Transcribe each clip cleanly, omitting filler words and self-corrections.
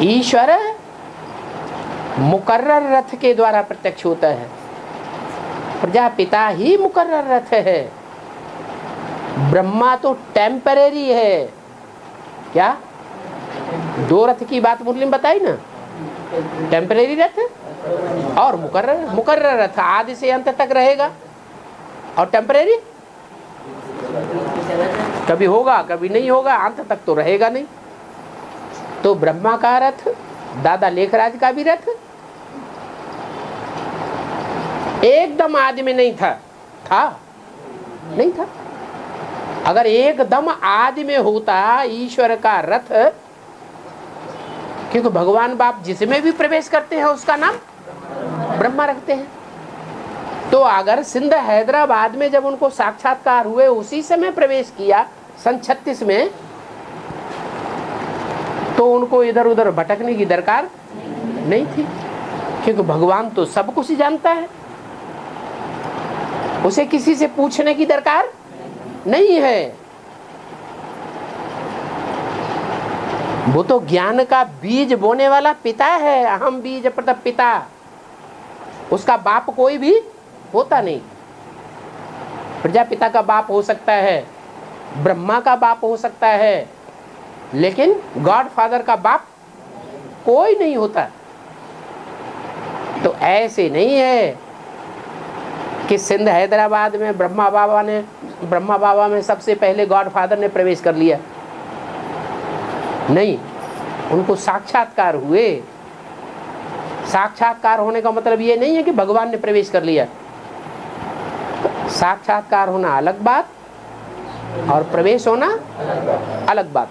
ईश्वर मुकर्रर रथ के द्वारा प्रत्यक्ष होता है, प्रजापिता ही मुकर्रर रथ है। ब्रह्मा तो टेम्परेरी है। क्या? 2 रथ की बात मुरली में बताई ना, टेम्परेरी रथ और मुकर्रर। मुकर्रर रथ आदि से अंत तक रहेगा, और टेम्परेरी कभी होगा कभी नहीं होगा, अंत तक तो रहेगा नहीं। तो ब्रह्मा का रथ, दादा लेखराज का भी रथ एकदम आदि में नहीं था, नहीं था। अगर एकदम आदि में होता ईश्वर का रथ, क्योंकि भगवान बाप जिसमें भी प्रवेश करते हैं उसका नाम ब्रह्मा रखते हैं। तो अगर सिंध हैदराबाद में जब उनको साक्षात्कार हुए उसी समय प्रवेश किया सन 36 में, तो उनको इधर उधर भटकने की दरकार नहीं थी, क्योंकि भगवान तो सब कुछ जानता है, उसे किसी से पूछने की दरकार नहीं है। वो तो ज्ञान का बीज बोने वाला पिता है, अहम बीज प्रतः पिता। उसका बाप कोई भी होता नहीं। प्रजापिता का बाप हो सकता है, ब्रह्मा का बाप हो सकता है, लेकिन गॉड फादर का बाप कोई नहीं होता। तो ऐसे नहीं है कि सिंध हैदराबाद में ब्रह्मा बाबा में सबसे पहले गॉड फादर ने प्रवेश कर लिया। नहीं, उनको साक्षात्कार हुए। साक्षात्कार होने का मतलब ये नहीं है कि भगवान ने प्रवेश कर लिया। साक्षात्कार होना अलग बात और प्रवेश होना अलग बात।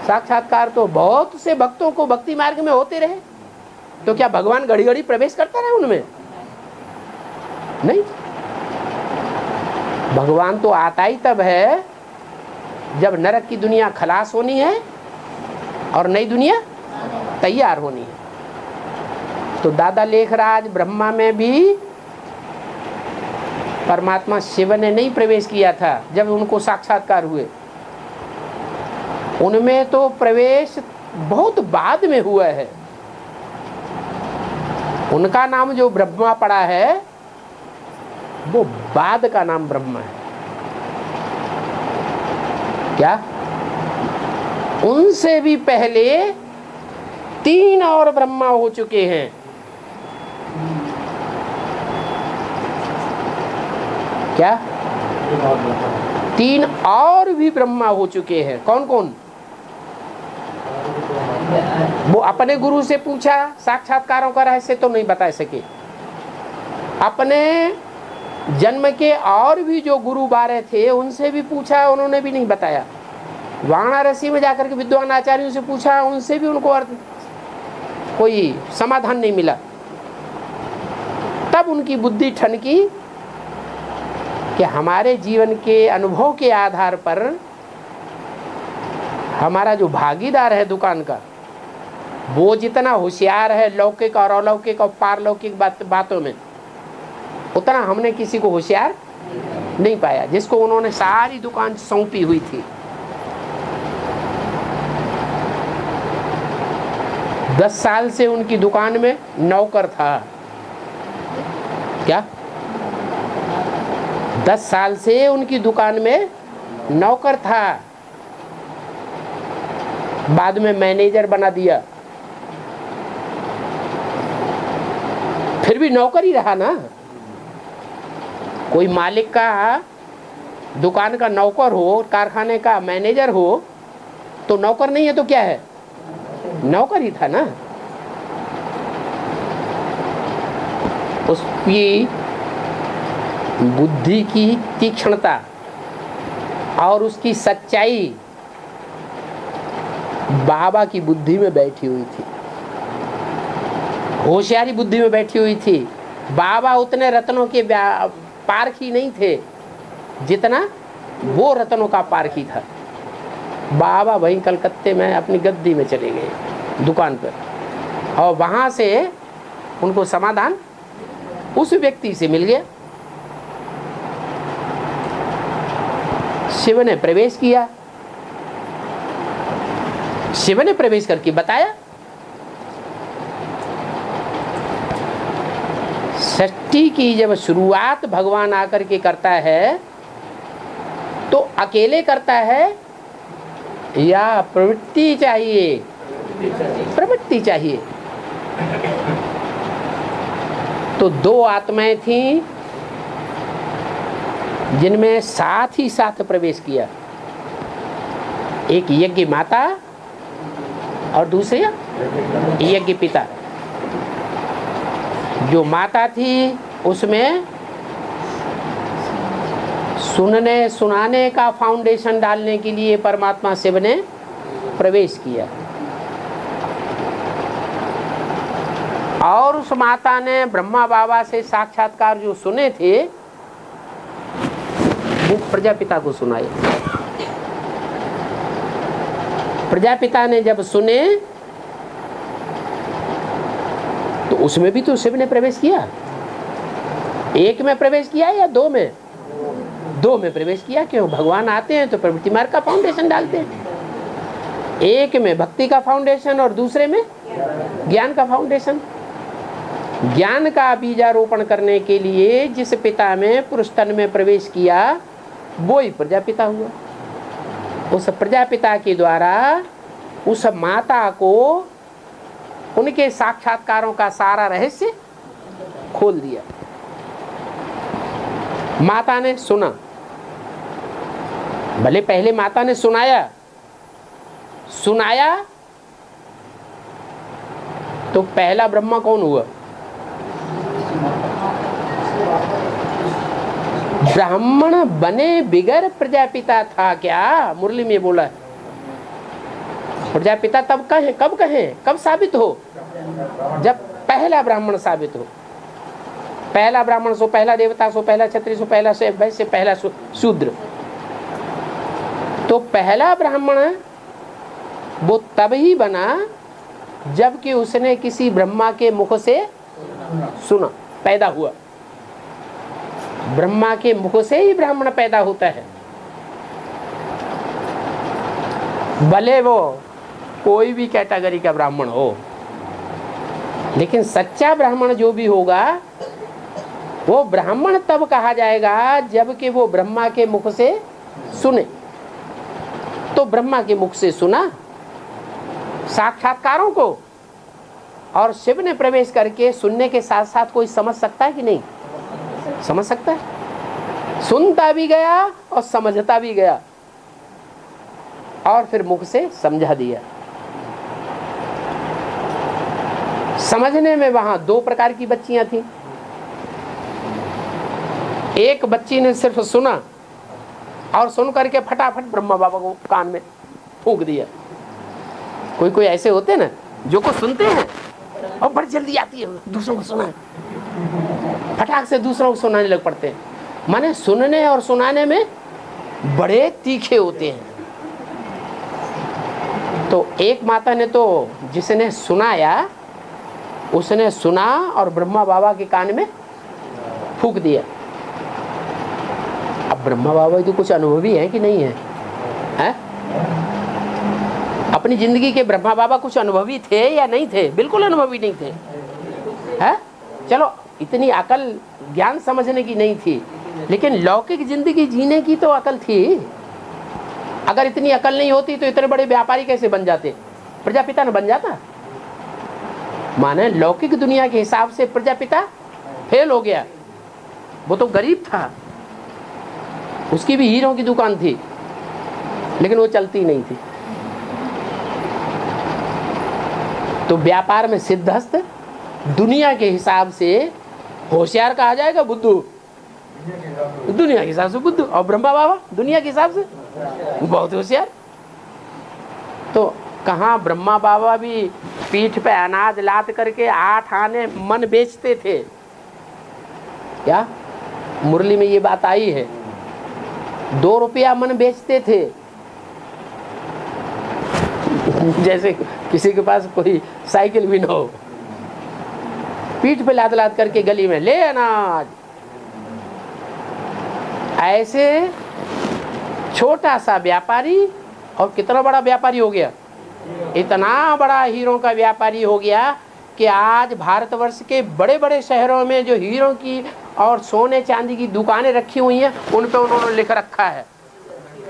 साक्षात्कार तो बहुत से भक्तों को भक्ति मार्ग में होते रहे, तो क्या भगवान घड़ी घड़ी प्रवेश करता रहे उनमें? नहीं, भगवान तो आता ही तब है जब नरक की दुनिया खलास होनी है और नई दुनिया तैयार होनी है। तो दादा लेखराज ब्रह्मा में भी परमात्मा शिव ने नहीं प्रवेश किया था जब उनको साक्षात्कार हुए। उनमें तो प्रवेश बहुत बाद में हुआ है। उनका नाम जो ब्रह्मा पड़ा है वो बाद का नाम ब्रह्मा है। क्या? उनसे भी पहले 3 और ब्रह्मा हो चुके हैं। क्या? 3 और भी ब्रह्मा हो चुके हैं। कौन कौन? वो अपने गुरु से पूछा, साक्षात्कारों का रहस्य तो नहीं बता सके। अपने जन्म के और भी जो गुरु बारे थे उनसे भी पूछा, उन्होंने भी नहीं बताया। वाराणसी में जाकर के विद्वान आचार्यों से पूछा, उनसे भी उनको कोई समाधान नहीं मिला। तब उनकी बुद्धि ठनकी कि हमारे जीवन के अनुभव के आधार पर हमारा जो भागीदार है दुकान का, वो जितना होशियार है लौकिक और अलौकिक और पारलौकिक बातों में, उतना हमने किसी को होशियार नहीं पाया, जिसको उन्होंने सारी दुकान सौंपी हुई थी। 10 साल से उनकी दुकान में नौकर था। क्या? 10 साल से उनकी दुकान में नौकर था, बाद में मैनेजर बना दिया। फिर भी नौकर ही रहा ना। कोई मालिक का दुकान का नौकर हो, कारखाने का मैनेजर हो, तो नौकर नहीं है तो क्या है? नौकर ही था ना। उसकी बुद्धि की तीक्ष्णता और उसकी सच्चाई बाबा की बुद्धि में बैठी हुई थी, होशियारी बुद्धि में बैठी हुई थी। बाबा उतने रत्नों के पारखी नहीं थे जितना वो रत्नों का पारखी था। बाबा वहीं कलकत्ते में अपनी गद्दी में चले गए दुकान पर, और वहां से उनको समाधान उस व्यक्ति से मिल गया। शिव ने प्रवेश किया। शिव ने प्रवेश करके बताया सृष्टि की जब शुरुआत भगवान आकर के करता है तो अकेले करता है या प्रवृत्ति चाहिए? प्रवृत्ति चाहिए। तो दो आत्माएं थीं जिनमें साथ ही साथ प्रवेश किया, एक यज्ञ माता और दूसरे यज्ञ पिता। जो माता थी उसमें सुनने सुनाने का फाउंडेशन डालने के लिए परमात्मा शिव ने प्रवेश किया, और उस माता ने ब्रह्मा बाबा से साक्षात्कार जो सुने थे वो प्रजापिता को सुनाए। प्रजापिता ने जब सुने तो उसमें भी तो शिव ने प्रवेश किया। एक में प्रवेश किया या दो में? दो में प्रवेश किया। क्यों? भगवान आते हैं तो प्रवृत्ति मार्ग का फाउंडेशन डालते हैं। एक में भक्ति का फाउंडेशन और दूसरे में ज्ञान का फाउंडेशन। ज्ञान का बीजारोपण करने के लिए जिस पिता में पुरुष तन में प्रवेश किया वो ही प्रजापिता हुआ। उस प्रजापिता के द्वारा उस माता को उनके साक्षात्कारों का सारा रहस्य खोल दिया। माता ने सुना, भले पहले माता ने सुनाया तो पहला ब्रह्मा कौन हुआ? ब्राह्मण बने बिगर प्रजापिता था क्या? मुरली में बोला है प्रजापिता तब कहें, कब कहें, कब साबित हो? जब पहला ब्राह्मण साबित हो। पहला ब्राह्मण सो पहला देवता, सो पहला क्षत्रिय, सो पहला वैश्य, पहला शूद्र। तो पहला ब्राह्मण वो तब ही बना जबकि उसने किसी ब्रह्मा के मुख से सुना, पैदा हुआ। ब्रह्मा के मुख से ही ब्राह्मण पैदा होता है, भले वो कोई भी कैटेगरी का ब्राह्मण हो। लेकिन सच्चा ब्राह्मण जो भी होगा वो ब्राह्मण तब कहा जाएगा जबकि वो ब्रह्मा के मुख से सुने। तो ब्रह्मा के मुख से सुना साक्षात्कारों को, और शिव ने प्रवेश करके सुनने के साथ साथ कोई समझ सकता है कि नहीं? समझ सकता है। सुनता भी गया और समझता भी गया, और फिर मुख से समझा दिया। समझने में वहां दो प्रकार की बच्चियां थी। एक बच्ची ने सिर्फ सुना और सुन करके फटाफट ब्रह्मा बाबा को कान में फूंक दिया। कोई कोई ऐसे होते ना जो को सुनते हैं और बड़ी जल्दी आती है दूसरों को सुना, फटाक से दूसरों को सुनाने लग पड़ते हैं। माने सुनने और सुनाने में बड़े तीखे होते हैं। तो एक माता ने तो जिसने सुनाया उसने सुना और ब्रह्मा बाबा के कान में फूंक दिया। अब ब्रह्मा बाबा तो कुछ अनुभवी है कि नहीं है, हैं? अपनी जिंदगी के ब्रह्मा बाबा कुछ अनुभवी थे या नहीं थे? बिल्कुल अनुभवी नहीं थे, हैं? चलो इतनी अकल ज्ञान समझने की नहीं थी, लेकिन लौकिक जिंदगी जीने की तो अकल थी। अगर इतनी अकल नहीं होती तो इतने बड़े व्यापारी कैसे बन जाते? प्रजापिता न बन जाता। माने लौकिक दुनिया के हिसाब से प्रजापिता फेल हो गया। वो तो गरीब था, उसकी भी हीरों की दुकान थी, लेकिन वो चलती नहीं थी। तो व्यापार में सिद्धहस्त, दुनिया के हिसाब से होशियार कहा जाएगा बुद्धू, दुनिया के हिसाब से बुद्धू। और ब्रह्मा बाबा दुनिया के हिसाब से बहुत होशियार। तो कहाँ ब्रह्मा बाबा भी पीठ पे अनाज लाद करके 8 आने मन बेचते थे क्या? मुरली में ये बात आई है। 2 रुपया मन बेचते थे। जैसे किसी के पास कोई साइकिल भी ना हो, पीठ पे लाद लाद करके गली में ले अनाज। ऐसे छोटा सा व्यापारी और कितना बड़ा व्यापारी हो गया, इतना बड़ा हीरो का व्यापारी हो गया कि आज भारतवर्ष के बड़े बड़े शहरों में जो हीरो की और सोने चांदी की दुकानें रखी हुई हैं, उन पे उन्होंने लिख रखा है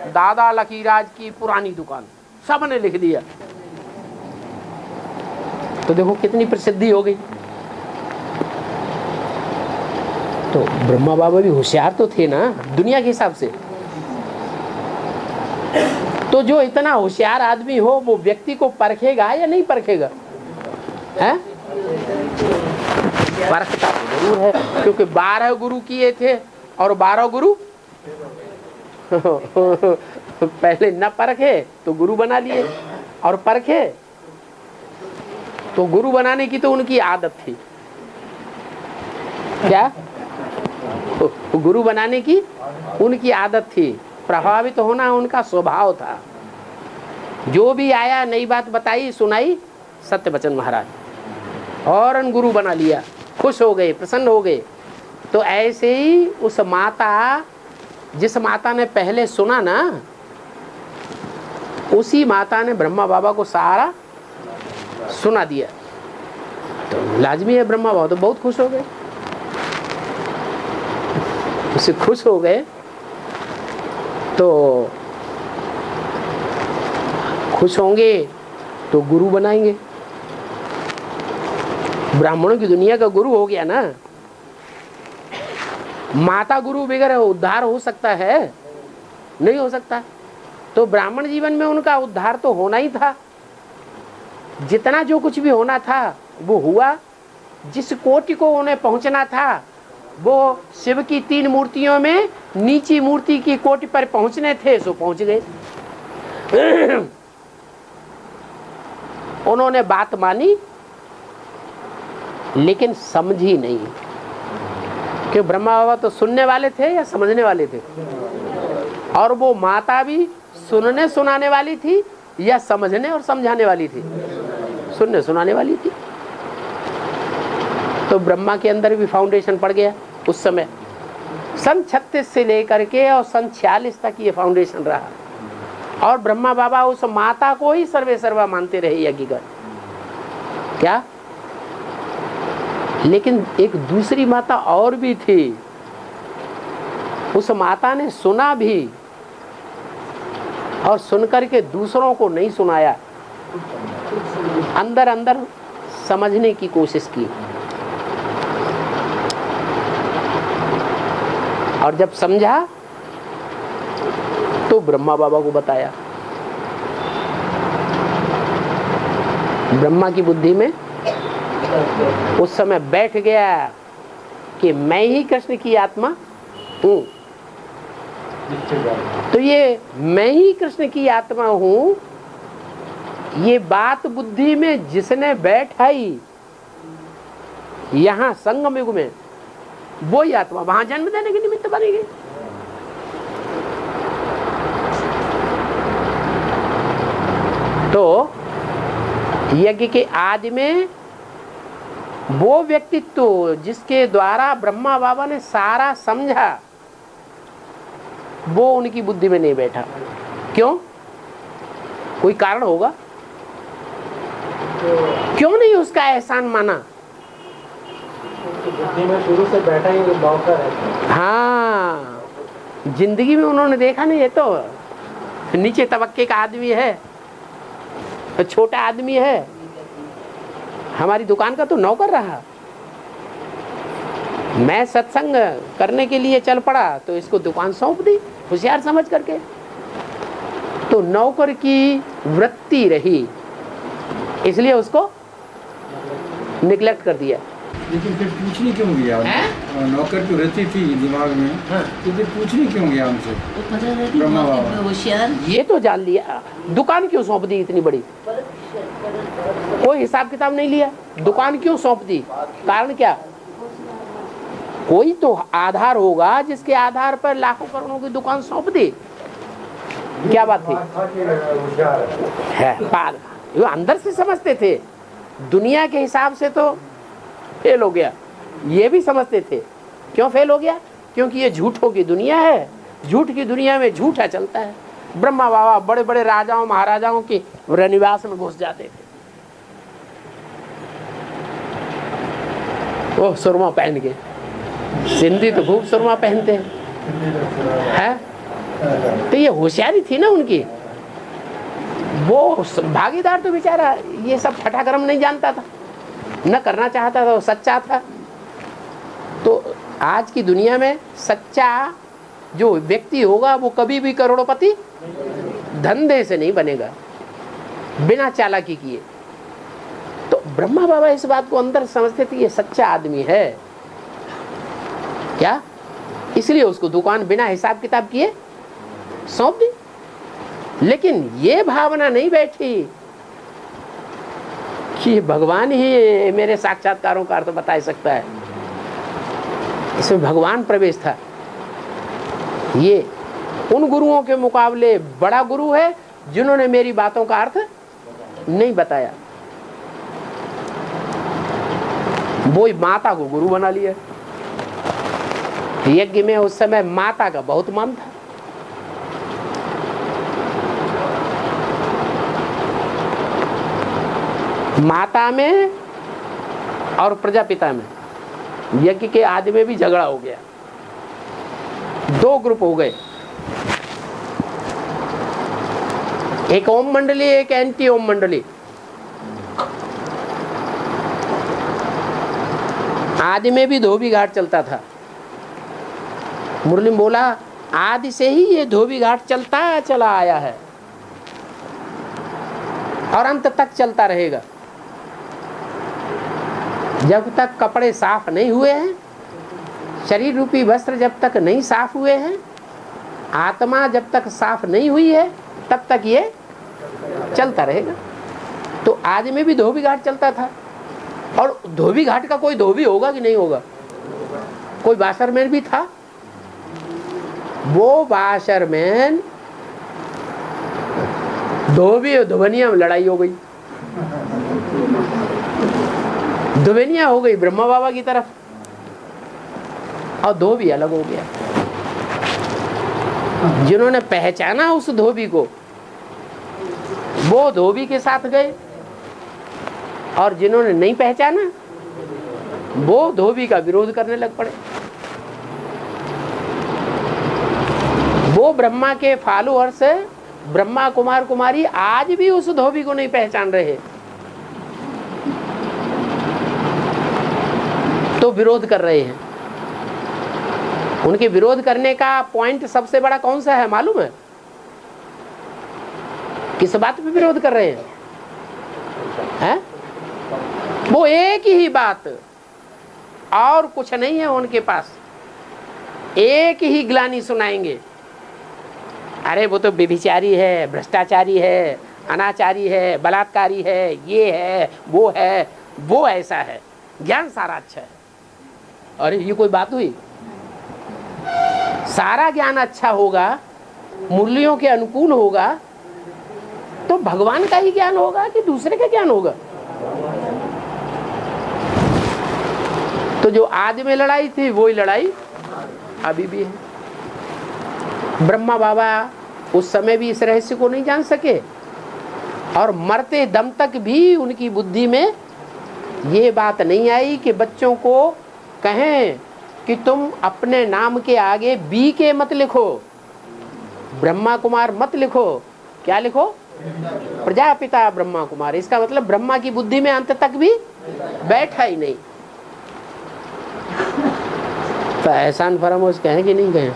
दादा लकीराज की पुरानी दुकान, सब ने लिख दिया। तो देखो कितनी प्रसिद्धि हो गई। तो ब्रह्मा बाबा भी होशियार तो थे ना दुनिया के हिसाब से। तो जो इतना होशियार आदमी हो वो व्यक्ति को परखेगा या नहीं परखेगा? है परखता तो जरूर है, क्योंकि 12 गुरु किए थे और 12 गुरु पहले न परखे तो गुरु बना लिए, और परखे तो गुरु बनाने की तो उनकी आदत थी। क्या? गुरु बनाने की उनकी आदत थी, प्रभावित होना उनका स्वभाव था। जो भी आया नई बात बताई सुनाई सत्यवचन महाराज, और उन गुरु बना लिया, खुश हो गए, प्रसन्न हो गए। तो ऐसे ही उस माता, जिस माता ने पहले सुना ना, उसी माता ने ब्रह्मा बाबा को सारा सुना दिया। तो लाजमी है ब्रह्मा बाबा तो बहुत खुश हो गए। उससे खुश हो गए तो खुश होंगे तो गुरु बनाएंगे। ब्राह्मणों की दुनिया का गुरु हो गया ना। माता गुरु बगैर उद्धार हो सकता है? नहीं हो सकता। तो ब्राह्मण जीवन में उनका उद्धार तो होना ही था। जितना जो कुछ भी होना था वो हुआ। जिस कोटि को उन्हें पहुंचना था वो शिव की 3 मूर्तियों में नीची मूर्ति की कोटि पर पहुंचने थे, सो पहुंच गए। उन्होंने बात मानी लेकिन समझी नहीं। क्यों? ब्रह्मा बाबा तो सुनने वाले थे या समझने वाले थे? और वो माता भी सुनने सुनाने वाली थी या समझने और समझाने वाली थी? सुनने सुनाने वाली थी। तो ब्रह्मा के अंदर भी फाउंडेशन पड़ गया उस समय। सन 36 से लेकर के और सन 46 तक ये फाउंडेशन रहा। और ब्रह्मा बाबा उस माता को ही सर्वे सर्वा मानते रहे यज्ञ कर। क्या? लेकिन एक दूसरी माता और भी थी। उस माता ने सुना भी और सुनकर के दूसरों को नहीं सुनाया, अंदर अंदर समझने की कोशिश की। और जब समझा तो ब्रह्मा बाबा को बताया। ब्रह्मा की बुद्धि में उस समय बैठ गया कि मैं ही कृष्ण की आत्मा हूं। तो ये मैं ही कृष्ण की आत्मा हूं, ये बात बुद्धि में जिसने बैठाई यहां संगम युग में, वो ही आत्मा वहां जन्म देने के निमित्त बनेगी। तो यज्ञ के आदि में वो व्यक्तित्व जिसके द्वारा ब्रह्मा बाबा ने सारा समझा, वो उनकी बुद्धि में नहीं बैठा। क्यों? कोई कारण होगा। क्यों नहीं उसका एहसान माना? बुद्धि में शुरू से बैठा ही दौड़ता रहता। हाँ, जिंदगी में उन्होंने देखा नहीं। है तो नीचे तबक्के का आदमी है, छोटा आदमी है, हमारी दुकान का तो नौकर रहा। मैं सत्संग करने के लिए चल पड़ा तो इसको दुकान सौंप दी होशियार समझ करके। तो नौकर की वृत्ति रही, इसलिए उसको निग्लेक्ट कर दिया। लेकिन फिर पूछनी क्यों गया? नौकर की वृत्ति थी दिमाग में। हाँ। तो फिर पूछनी क्यों गया उनसे? ब्रह्मा बाबा होशियार, ये तो जान लिया। दुकान क्यों सौंप दी इतनी बड़ी? कोई हिसाब किताब नहीं लिया। दुकान क्यों सौंप दी? कारण क्या? कोई तो आधार होगा जिसके आधार पर लाखों करोड़ों की दुकान सौंप दी। क्या बात थी? है पाल, वो अंदर से समझते थे। दुनिया के हिसाब से तो फेल हो गया, ये भी समझते थे। क्यों फेल हो गया? क्योंकि ये झूठों की दुनिया है। झूठ की दुनिया में झूठा चलता है। ब्रह्मा बाबा बड़े बड़े राजाओं महाराजाओं के निवास में घुस जाते थे। वो सुरमा पहन के, सिंधी तो खूब सुरमा पहनते हैं। तो ये होशियारी थी ना उनकी। वो भागीदार तो बेचारा ये सब फटाक्रम नहीं जानता था, न करना चाहता था, वो सच्चा था। तो आज की दुनिया में सच्चा जो व्यक्ति होगा वो कभी भी करोड़पति धंधे से नहीं बनेगा, बिना चालाकी किए। तो ब्रह्मा बाबा इस बात को अंदर समझते थे ये सच्चा आदमी है क्या, इसलिए उसको दुकान बिना हिसाब किताब किए सौंप दी। लेकिन ये भावना नहीं बैठी कि भगवान ही मेरे साक्षात्कारों का अर्थ बता सकता है। इसमें भगवान प्रवेश था। ये उन गुरुओं के मुकाबले बड़ा गुरु है जिन्होंने मेरी बातों का अर्थ नहीं बताया। वो ही माता को गुरु बना लिया। यज्ञ में उस समय माता का बहुत मान था। माता में और प्रजापिता में, यज्ञ के आदि में भी झगड़ा हो गया। दो ग्रुप हो गए, एक ओम मंडली, एक एंटी ओम मंडली। आदि में भी धोबी घाट चलता था। मुरली बोला आदि से ही ये धोबी घाट चलता चला आया है और अंत तक चलता रहेगा। जब तक कपड़े साफ नहीं हुए हैं, शरीर रूपी वस्त्र जब तक नहीं साफ हुए हैं, आत्मा जब तक साफ नहीं हुई है, तब तक ये चलता रहेगा। तो आदि में भी धोबी घाट चलता था। और धोबी घाट का कोई धोबी होगा कि नहीं होगा? कोई बाशरमैन भी था। वो बाशरमैन धोबी और धुबनिया में लड़ाई हो गई। धुबनिया हो गई ब्रह्मा बाबा की तरफ और धोबी अलग हो गया। जिन्होंने पहचाना उस धोबी को वो धोबी के साथ गए, और जिन्होंने नहीं पहचाना वो धोबी का विरोध करने लग पड़े। वो ब्रह्मा के फॉलोअर्स, ब्रह्मा कुमार कुमारी आज भी उस धोबी को नहीं पहचान रहे, तो विरोध कर रहे हैं। उनके विरोध करने का पॉइंट सबसे बड़ा कौन सा है मालूम है? किस बात पे विरोध कर रहे हैं? वो एक ही बात, और कुछ नहीं है उनके पास। एक ही ग्लानि सुनाएंगे, अरे वो तो व्यभिचारी है, भ्रष्टाचारी है, अनाचारी है, बलात्कारी है, ये है, वो ऐसा है। ज्ञान सारा अच्छा है। अरे ये कोई बात हुई? सारा ज्ञान अच्छा होगा, मूल्यों के अनुकूल होगा, तो भगवान का ही ज्ञान होगा कि दूसरे का ज्ञान होगा? तो जो आदि में लड़ाई थी वही लड़ाई अभी भी है। ब्रह्मा बाबा उस समय भी इस रहस्य को नहीं जान सके, और मरते दम तक भी उनकी बुद्धि में ये बात नहीं आई कि बच्चों को कहें कि तुम अपने नाम के आगे बी के मत लिखो, ब्रह्मा कुमार मत लिखो। क्या लिखो? प्रजापिता ब्रह्मा कुमार। इसका मतलब ब्रह्मा की बुद्धि में अंत तक भी बैठा ही नहीं। तो एहसान फरामोश कहें कि नहीं कहें?